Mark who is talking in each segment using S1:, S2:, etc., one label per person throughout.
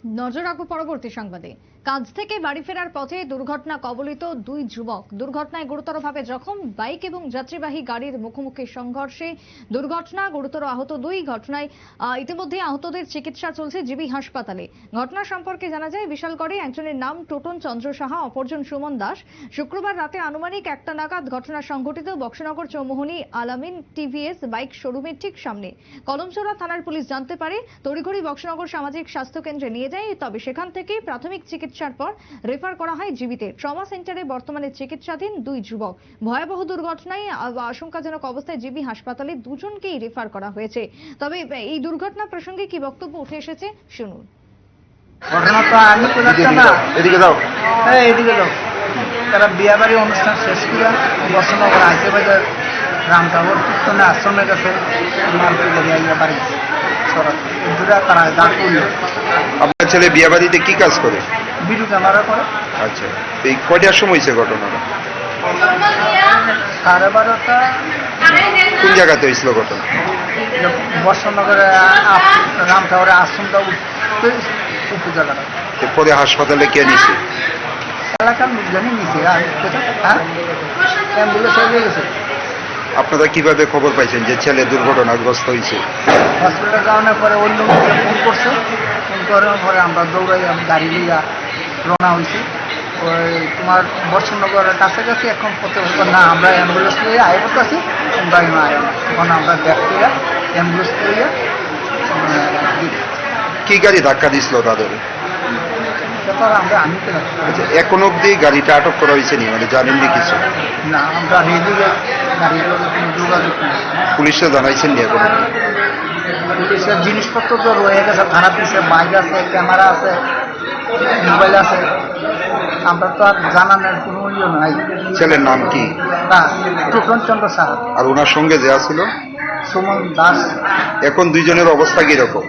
S1: নজর রাখবো পরবর্তী সংবাদে। কাজ থেকে বাড়ি ফেরার পথে দুর্ঘটনা কবলিত দুই যুবক। দুর্ঘটনায় গুরুতরভাবে জখম বাইক এবং যাত্রীবাহী গাড়ির মুখোমুখি সংঘর্ষে দুর্ঘটনা, গুরুতর আহত দুই। ঘটনায় ইতিমধ্যে আহতদের চিকিৎসা চলছে জিবি হাসপাতালে। ঘটনা সম্পর্কে জানা যায়, বিশালগড়ে একজনের নাম টোটন চন্দ্র সাহা, অপরজন সুমন দাস। শুক্রবার রাতে আনুমানিক 1টা নাগাদ ঘটনা সংঘটিত বক্সনগর চৌমুহনী আলামিন টিভিএস বাইক শোরুমের ঠিক সামনে। কলমচৌড়া থানার পুলিশ জানতে পারে, তড়িঘড়ি বক্সনগর সামাজিক স্বাস্থ্য কেন্দ্রে নিয়ে যায়, তবে সেখান থেকে প্রাথমিক চিকিৎসার পর রেফার করা হয় জিবিতে। ট্রমা সেন্টারে বর্তমানে চিকিৎসাধীন দুই যুবক। ভয়াবহ দুর্ঘটনায় আশঙ্কাজনক অবস্থায় জিবি হাসপাতালে দুজনকেই রেফার করা হয়েছে। তবে এই দুর্ঘটনা প্রসঙ্গে কি বক্তব্য উঠে এসেছে শুনুন।
S2: ঘটনা তো আমি তো জানতাম না। এদিকে দাও, হ্যাঁ এদিকে দাও। তারা বিয়াবাড়ি অনুষ্ঠান শেষ করে বর্ষনগর আইতে বাজার রামটাবর কীর্তনে আশ্রমের কাছে বাড়ি তারা দাঁড় করলো।
S3: আপনার ছেলে বিয়ে বাড়িতে কি কাজ করে?
S2: ভিডিও ক্যামেরা করে।
S3: আচ্ছা, এই কয়টার সময় হয়েছে ঘটনাটা?
S2: 12:30।
S3: কোন জায়গাতে হয়েছিল ঘটনা?
S2: বর্ষনগরে রামটাবরের আশ্রমটা উপজেলাটা।
S3: পরে হাসপাতালে কে নিছে?
S2: এলাকার লোকজনই নিছে। হ্যাঁ, অ্যাম্বুলেন্স হয়ে গেছে।
S3: আপনারা কিভাবে খবর পাইছেন যে ছেলে দুর্ঘটনাগ্রস্ত হয়েছে?
S2: হসপিটালে যাওয়ানোর পরে অন্য লোককে ফোন করছে। ফোন করার পরে আমরা দৌড়াই, আমি গাড়ি নিয়ে রওনা হয়েছি। ওই তোমার বর্ষনগরের কাছাকাছি এখন পথে না, আমরা অ্যাম্বুলেন্স নিয়ে আয় করতেছি, তোমরা আয় না। তখন আমরা দেখতে অ্যাম্বুলেন্স নিয়ে
S3: কি গাড়ি ধাক্কা দিছিল তাদের?
S2: আমরা আমি
S3: আচ্ছা, এখন অব্দি গাড়িটা আটক করা হয়েছে নি, মানে জানেননি কিছু?
S2: না, আমরা রেডিও গাড়ির কোনো যোগাযোগ নেই।
S3: পুলিশে জানাইছেন নি এখন অব্দি?
S2: পুলিশের জিনিসপত্র তো রয়ে গেছে, থানা পিছিয়ে বাইক আছে, ক্যামেরা আছে, মোবাইল আছে। আমরা তো আর জানানোর কোনো ইয়ে নাই।
S3: ছেলের নাম কি?
S2: না, টোটন চন্দ্র সাহা।
S3: আর ওনার সঙ্গে যে ছিল
S2: সুমন দাস।
S3: এখন দুইজনের অবস্থা কিরকম?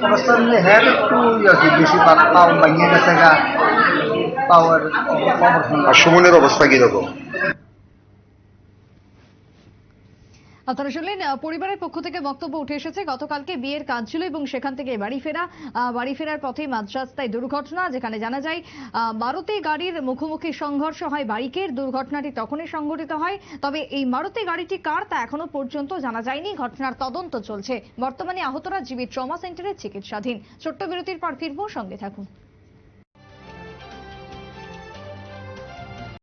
S2: অবস্থা নিয়ে হ্যাঁ একটু বেশি পাও ভাঙিয়ে গেছে গা, পাওয়ার।
S3: আর সুমনের অবস্থা কিরকম?
S1: আপনারা শুনলেন, পরিবারের পক্ষ থেকে বক্তব্য উঠে এসেছে। গতকালকে বিয়ের কাজ ছিল এবং সেখান থেকে বাড়ি ফেরার পথে মাঝরাস্তায় দুর্ঘটনা, যেখানে জানা যায় মারুতি গাড়ির মুখোমুখি সংঘর্ষ হয় বাইকের। দুর্ঘটনাটি তখনই সংঘটিত হয়, তবে এই মারুতি গাড়িটি কার তা এখনো পর্যন্ত জানা যায়নি। ঘটনার তদন্ত চলছে। বর্তমানে আহতরা জিবি ট্রমা সেন্টারে চিকিৎসাধীন। ছোট্ট বিরতির পর ফিরবো, সঙ্গে থাকুন।